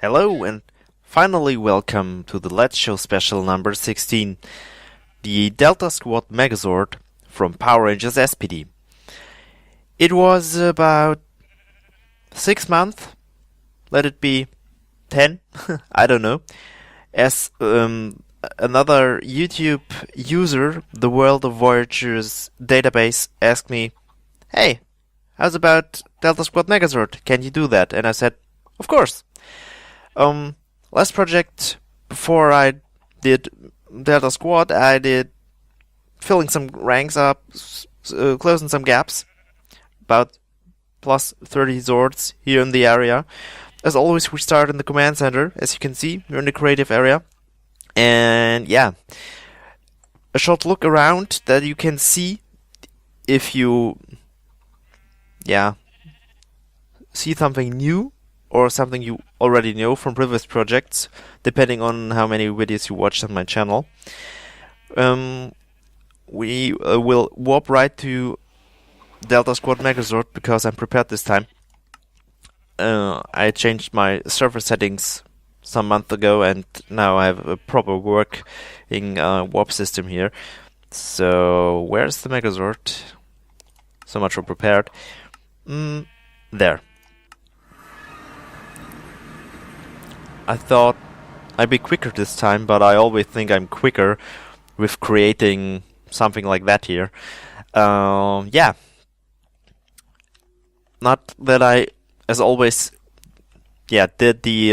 Hello and finally welcome to the Let's Show special number 16, the Delta Squad Megazord from Power Rangers SPD. It was about 6 months, let it be 10, I don't know, as another YouTube user, the World of Voyagers database, asked me, "Hey, how's about Delta Squad Megazord? Can you do that?" And I said, "Of course." Last project before I did Delta Squad, I did filling some ranks up, closing some gaps, about plus 30 Zords here in the area. As always, we start in the command center. As you can see, we're in the creative area. And yeah, a short look around that you can see if you, see something new or something you already know from previous projects, depending on how many videos you watched on my channel. We will warp right to Delta Squad Megazord because I'm prepared this time. I changed my server settings some month ago and now I have a proper working warp system here. So where's the Megazord? So much for prepared. There. I thought I'd be quicker this time, but I always think I'm quicker with creating something like that here. Yeah. Not that I, as always, did the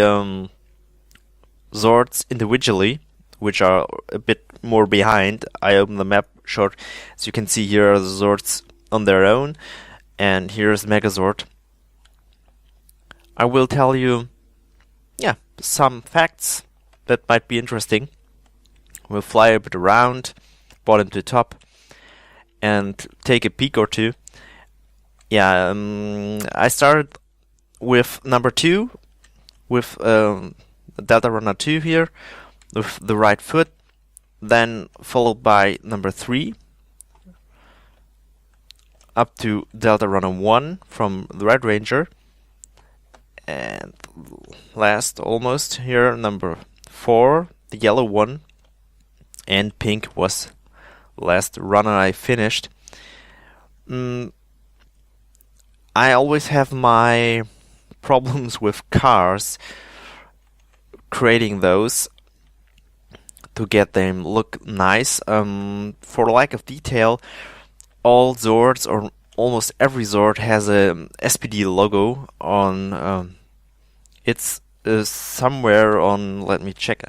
Zords individually, which are a bit more behind. I opened the map short. As you can see, here are the Zords on their own, and here's Megazord. I will tell you some facts that might be interesting. We'll fly a bit around, bottom to top, and take a peek or two. I started with number 2, with Delta Runner 2 here, with the right foot, then followed by number 3, up to Delta Runner 1 from the Red Ranger, and last almost here number 4, the yellow one, and pink was the last runner I finished. I always have my problems with cars, creating those to get them look nice. For lack of detail, all Zords or almost every Zord has a SPD logo on. It's somewhere on. Let me check.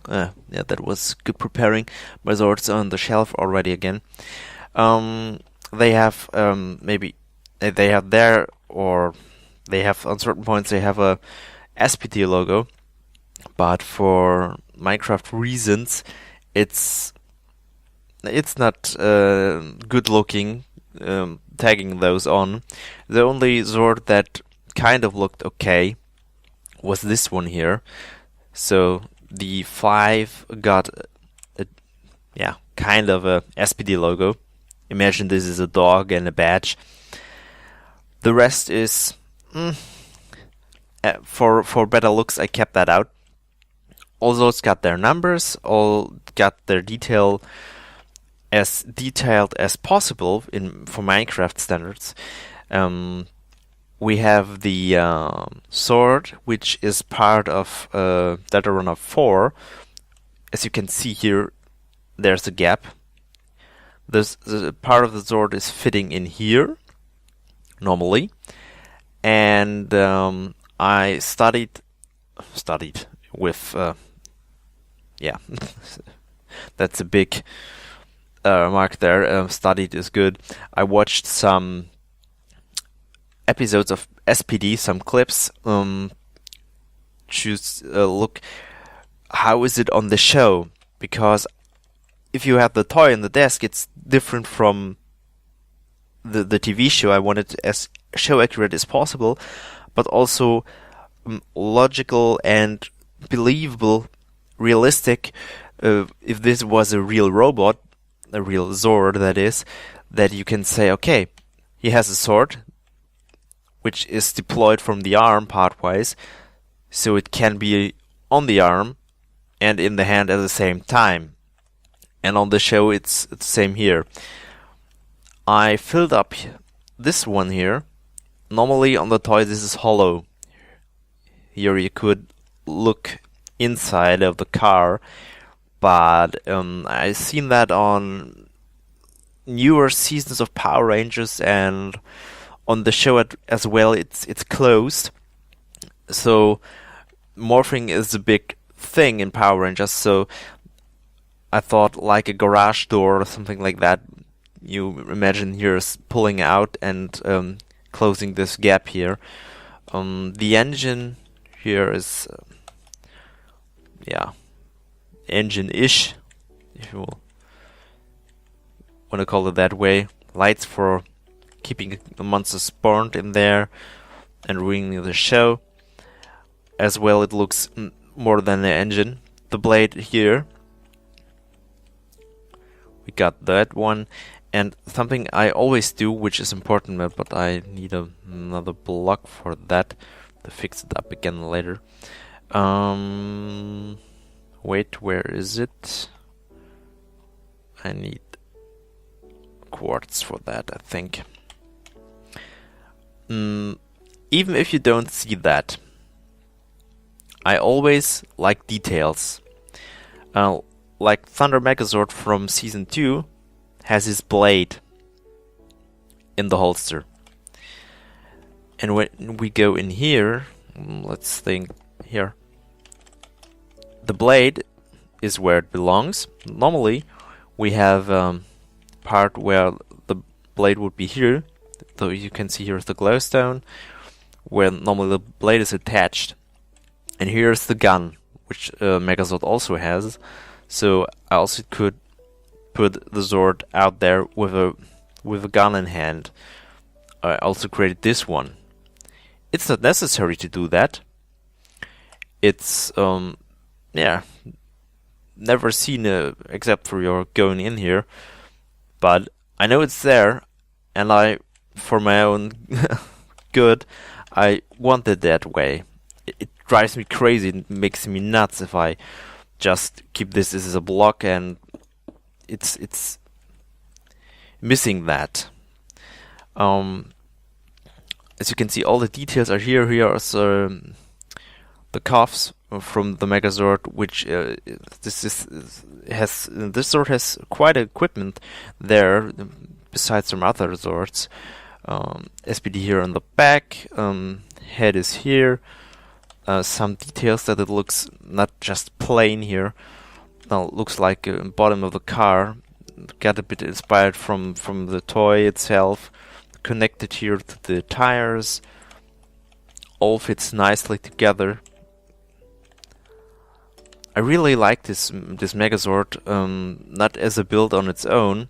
That was good preparing. My Zords on the shelf already again. They have maybe they have there, or they have on certain points they have a SPD logo, but for Minecraft reasons, it's not good looking. Tagging those on. The only Zord that kind of looked okay was this one here. So the 5 got a kind of a SPD logo. Imagine this is a dog and a badge. The rest is for better looks. I kept that out. All those got their numbers. All got their detail as detailed as possible for Minecraft standards. We have the sword, which is part of Delta Runner 4. As you can see here, there's a gap. The part of the sword is fitting in here, normally. And I studied with, that's a big mark there. Studied is good. I watched some episodes of SPD, some clips. Choose look, how is it on the show? Because if you have the toy on the desk, it's different from the TV show. I wanted it as show accurate as possible, but also logical and believable, realistic. If this was a real robot, a real Zord, that is, that you can say, okay, he has a sword, which is deployed from the arm part-wise, so it can be on the arm and in the hand at the same time. And on the show it's the same here. I filled up this one here. Normally on the toy this is hollow. Here you could look inside of the car, but I've seen that on newer seasons of Power Rangers and on the show as well. It's closed, so morphing is a big thing in Power Rangers. So I thought like a garage door or something like that. You imagine here is pulling out and closing this gap here. The engine here is engine-ish, if you want to call it that way. Lights for keeping the monsters spawned in there and ruining the show. As well, it looks more than the engine. The blade here, we got that one. And something I always do, which is important, but I need another block for that to fix it up again later. Wait, where is it? I need quartz for that, I think. Even if you don't see that, I always like details. Like Thunder Megazord from Season 2 has his blade in the holster. And when we go in here, let's think here. The blade is where it belongs. Normally, we have part where the blade would be here. So you can see here's the glowstone, where normally the blade is attached. And here's the gun, which Megazord also has. So I also could put the Zord out there with a gun in hand. I also created this one. It's not necessary to do that. It's never seen except for your going in here. But I know it's there, and I, for my own good, I want it that way. It drives me crazy and makes me nuts if I just keep this as a block and it's missing that. As you can see, all the details are here. Here are the cuffs from the Megazord, which this Zord has quite equipment there, besides some other Zords. SPD here on the back, head is here. Some details that it looks not just plain here. Now it looks like bottom of the car. Got a bit inspired from the toy itself. Connected here to the tires. All fits nicely together. I really like this Megazord, not as a build on its own,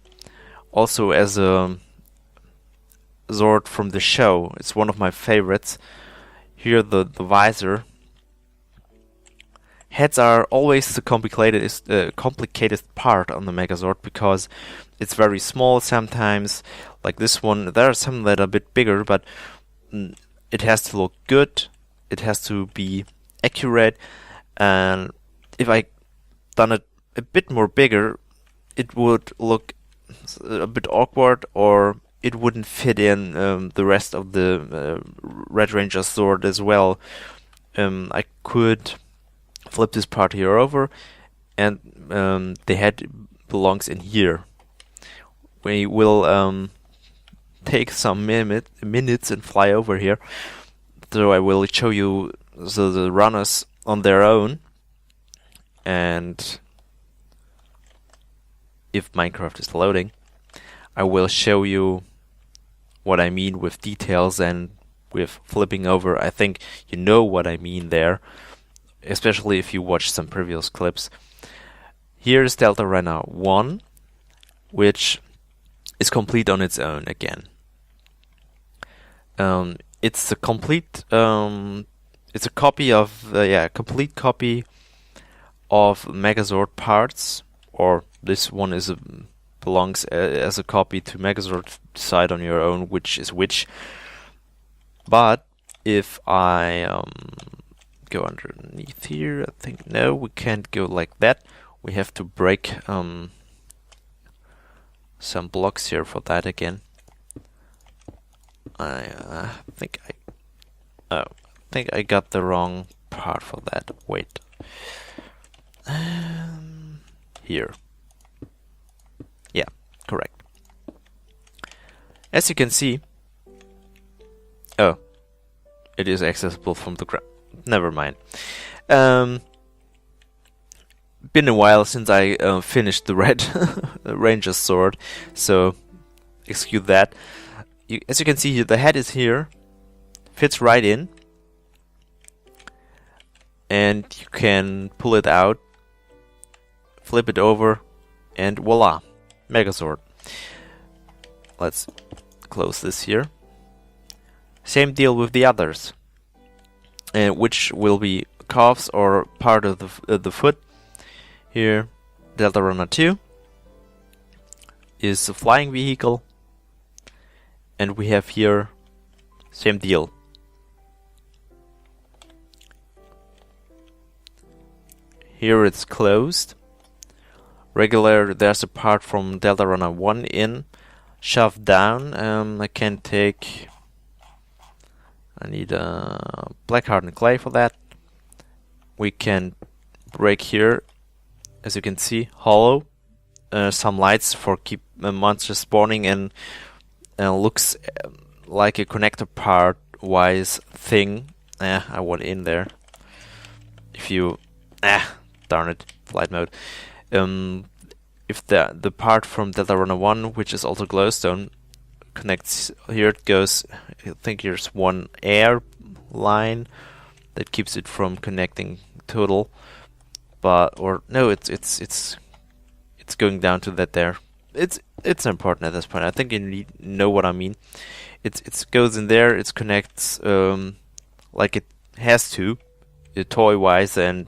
also as a Zord from the show. It's one of my favorites. Here the visor. Heads are always the complicated part on the Megazord because it's very small sometimes. Like this one, there are some that are a bit bigger, but it has to look good. It has to be accurate, and if I done it a bit more bigger, it would look a bit awkward, or it wouldn't fit in the rest of the Red Ranger Zord as well. I could flip this part here over, and the head belongs in here. We will take some minutes and fly over here. So I will show you the runners on their own, and if Minecraft is loading, I will show you what I mean with details and with flipping over. I think you know what I mean there, especially if you watch some previous clips. Here is Delta Runner 1, which is complete on its own again. It's a complete, it's a copy of, complete copy of Megazord parts, or this one is belongs as a copy to Megazord. Decide on your own which is which. But if I go underneath here. I think no, we can't go like that. We have to break some blocks here for that again. I think I got the wrong part for that. Wait. Here. Yeah, correct. As you can see, oh, it is accessible from the ground. Never mind. Been a while since I finished the red ranger's sword, so excuse that. As you can see here, the head is here, fits right in, and you can pull it out, flip it over, and voila, Megazord. Let's close this here. Same deal with the others, which will be calves or part of the foot. Here, Delta Runner 2 is a flying vehicle, and we have here same deal. Here it's closed. Regular, there's a part from Delta Runner 1 in, shoved down. I can take. I need black hardened clay for that. We can break here, as you can see, hollow. Some lights for keep monsters spawning, and looks like a connector part wise thing. I want in there. If you darn it, flight mode. If the part from Delta Runner 1, which is also glowstone, connects here, it goes. I think here's one air line that keeps it from connecting total, but or no, it's going down to that there. It's important at this point. I think you know what I mean. It goes in there. It connects like it has to, toy wise and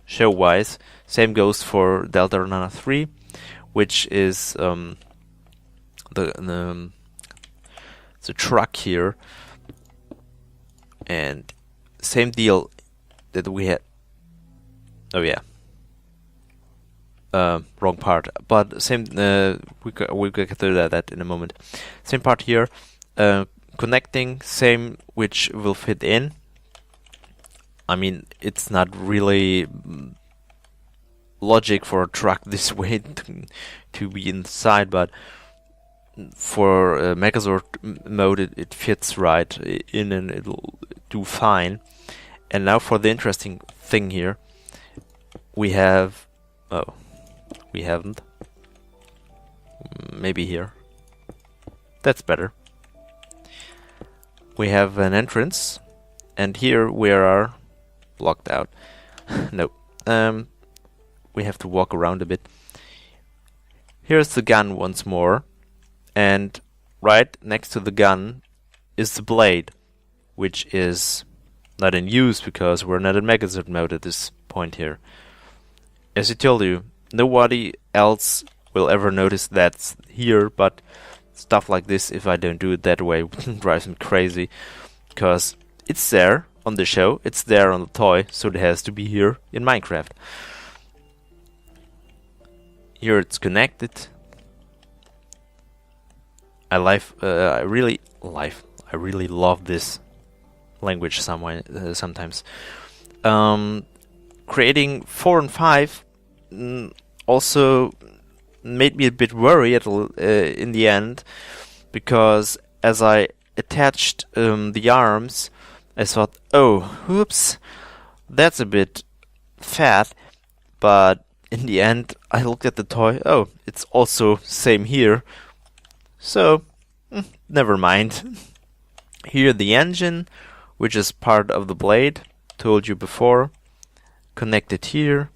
show wise. Same goes for Delta Runner 3, which is the truck here, and same deal that we had. Oh yeah, wrong part. But same. We'll get to that in a moment. Same part here. Connecting, same, which will fit in. I mean, it's not really logic for a truck this way to be inside, but for Megazord mode it fits right in and it'll do fine. And now for the interesting thing here, we have we haven't, maybe here, that's better. We have an entrance, and here we are blocked out. Nope. We have to walk around a bit. Here's the gun once more, and right next to the gun is the blade, which is not in use because we're not in Megazord mode at this point here. As I told you, nobody else will ever notice that's here, but stuff like this, if I don't do it that way, drives me crazy, because it's there on the show, it's there on the toy, so it has to be here in Minecraft. Here it's connected. I really love this language sometimes. Creating 4 and 5 also made me a bit worried in the end, because as I attached the arms, I thought, oh, oops, that's a bit fat, but in the end I looked at the toy, oh, it's also same here, so never mind. Here the engine, which is part of the blade, told you before, connected here.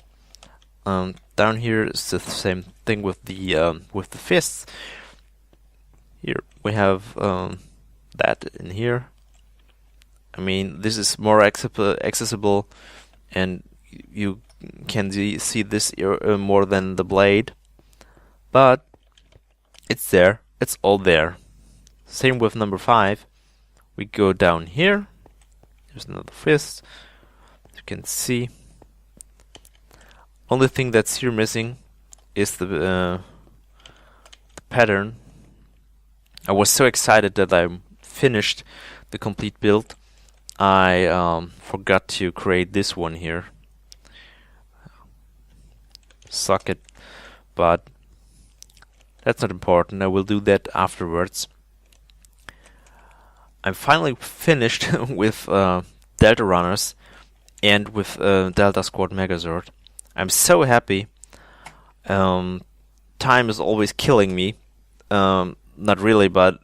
Down here is the same thing with the fists. Here we have that in here. I mean, this is more accessible, and you can see this more than the blade, but it's there. It's all there. Same with number 5. We go down here. There's another fist. can see. Only thing that's here missing is the pattern. I was so excited that I finished the complete build. I forgot to create this one here. Suck it. But that's not important. I will do that afterwards. I'm finally finished with Delta Runners and with Delta Squad Megazord. I'm so happy. Time is always killing me. Not really, but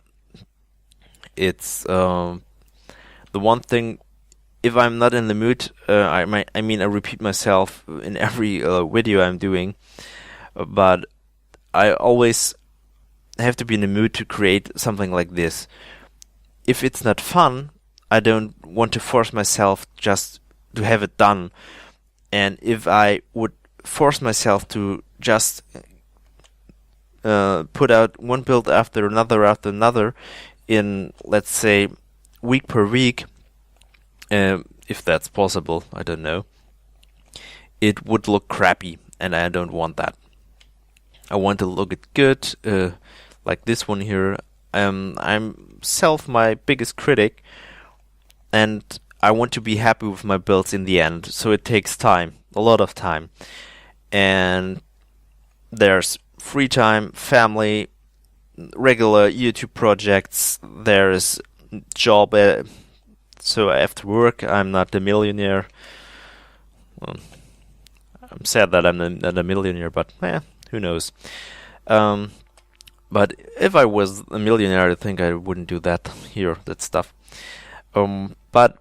it's the one thing. If I'm not in the mood, I repeat myself in every video I'm doing, but I always have to be in the mood to create something like this. If it's not fun, I don't want to force myself just to have it done. And if I would force myself to just put out one build after another in, let's say, week per week, if that's possible, I don't know, it would look crappy, and I don't want that. I want to look it good, like this one here. I'm my biggest critic, and I want to be happy with my builds in the end, so it takes time, a lot of time. And there's free time, family, regular YouTube projects, there's job, so after work I'm not a millionaire. Well, I'm sad that I'm not a millionaire, but who knows. But if I was a millionaire, I think I wouldn't do that stuff. But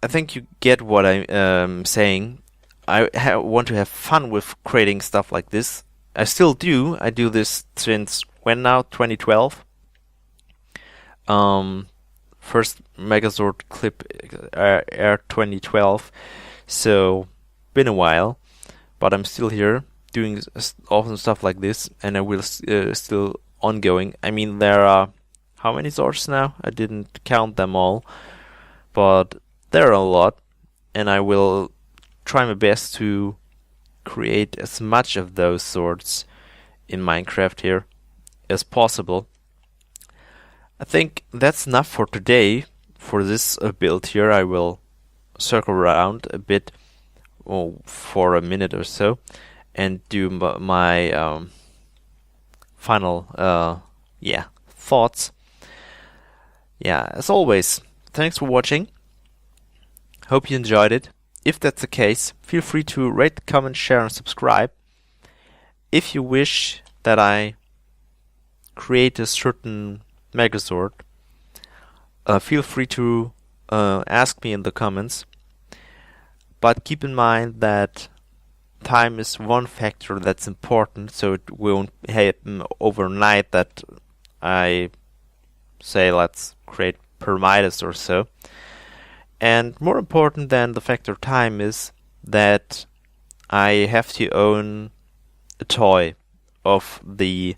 I think you get what I'm saying. I want to have fun with creating stuff like this. I still do. I do this since when now? 2012. First Megazord clip aired 2012. So been a while, but I'm still here doing awesome stuff like this, and I will still ongoing. I mean, there are how many Zords now? I didn't count them all, but there are a lot, and I will try my best to create as much of those Zords in Minecraft here as possible. I think that's enough for today. For this build here, I will circle around a bit for a minute or so and do my final thoughts. As always, thanks for watching. Hope you enjoyed it. If that's the case, feel free to rate, comment, share, and subscribe. If you wish that I create a certain Megazord, feel free to ask me in the comments. But keep in mind that time is one factor that's important, so it won't happen overnight that I say let's create pyramids or so. And more important than the factor time is that I have to own a toy of the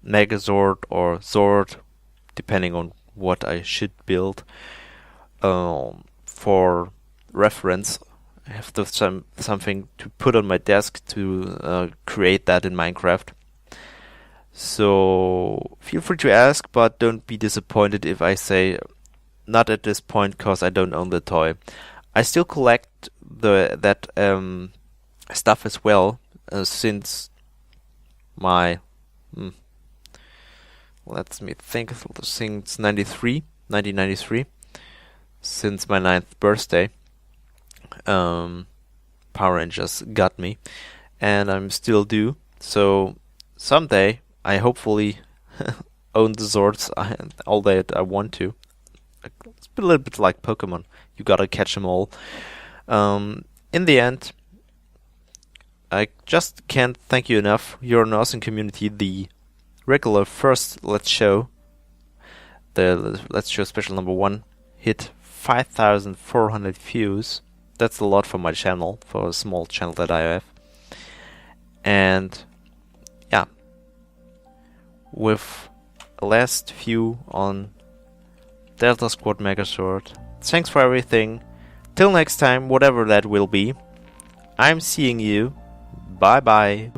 Megazord or Zord, depending on what I should build. For reference, I have to something to put on my desk to create that in Minecraft. So feel free to ask, but don't be disappointed if I say not at this point, because I don't own the toy. I still collect that stuff as well, since my let me think, since 1993, since my 9th birthday. Power Rangers got me, and I'm still do. So someday I hopefully own the Zords all that I want to. It's a little bit like Pokemon. You gotta catch them all. In the end, I just can't thank you enough. You're an awesome community. The regular first Let's Show, the Let's Show special number 1, hit 5,400 views. That's a lot for my channel, for a small channel that I have. And yeah, with a last view on Delta Squad Megazord. Thanks for everything. Till next time, whatever that will be, I'm seeing you. Bye bye.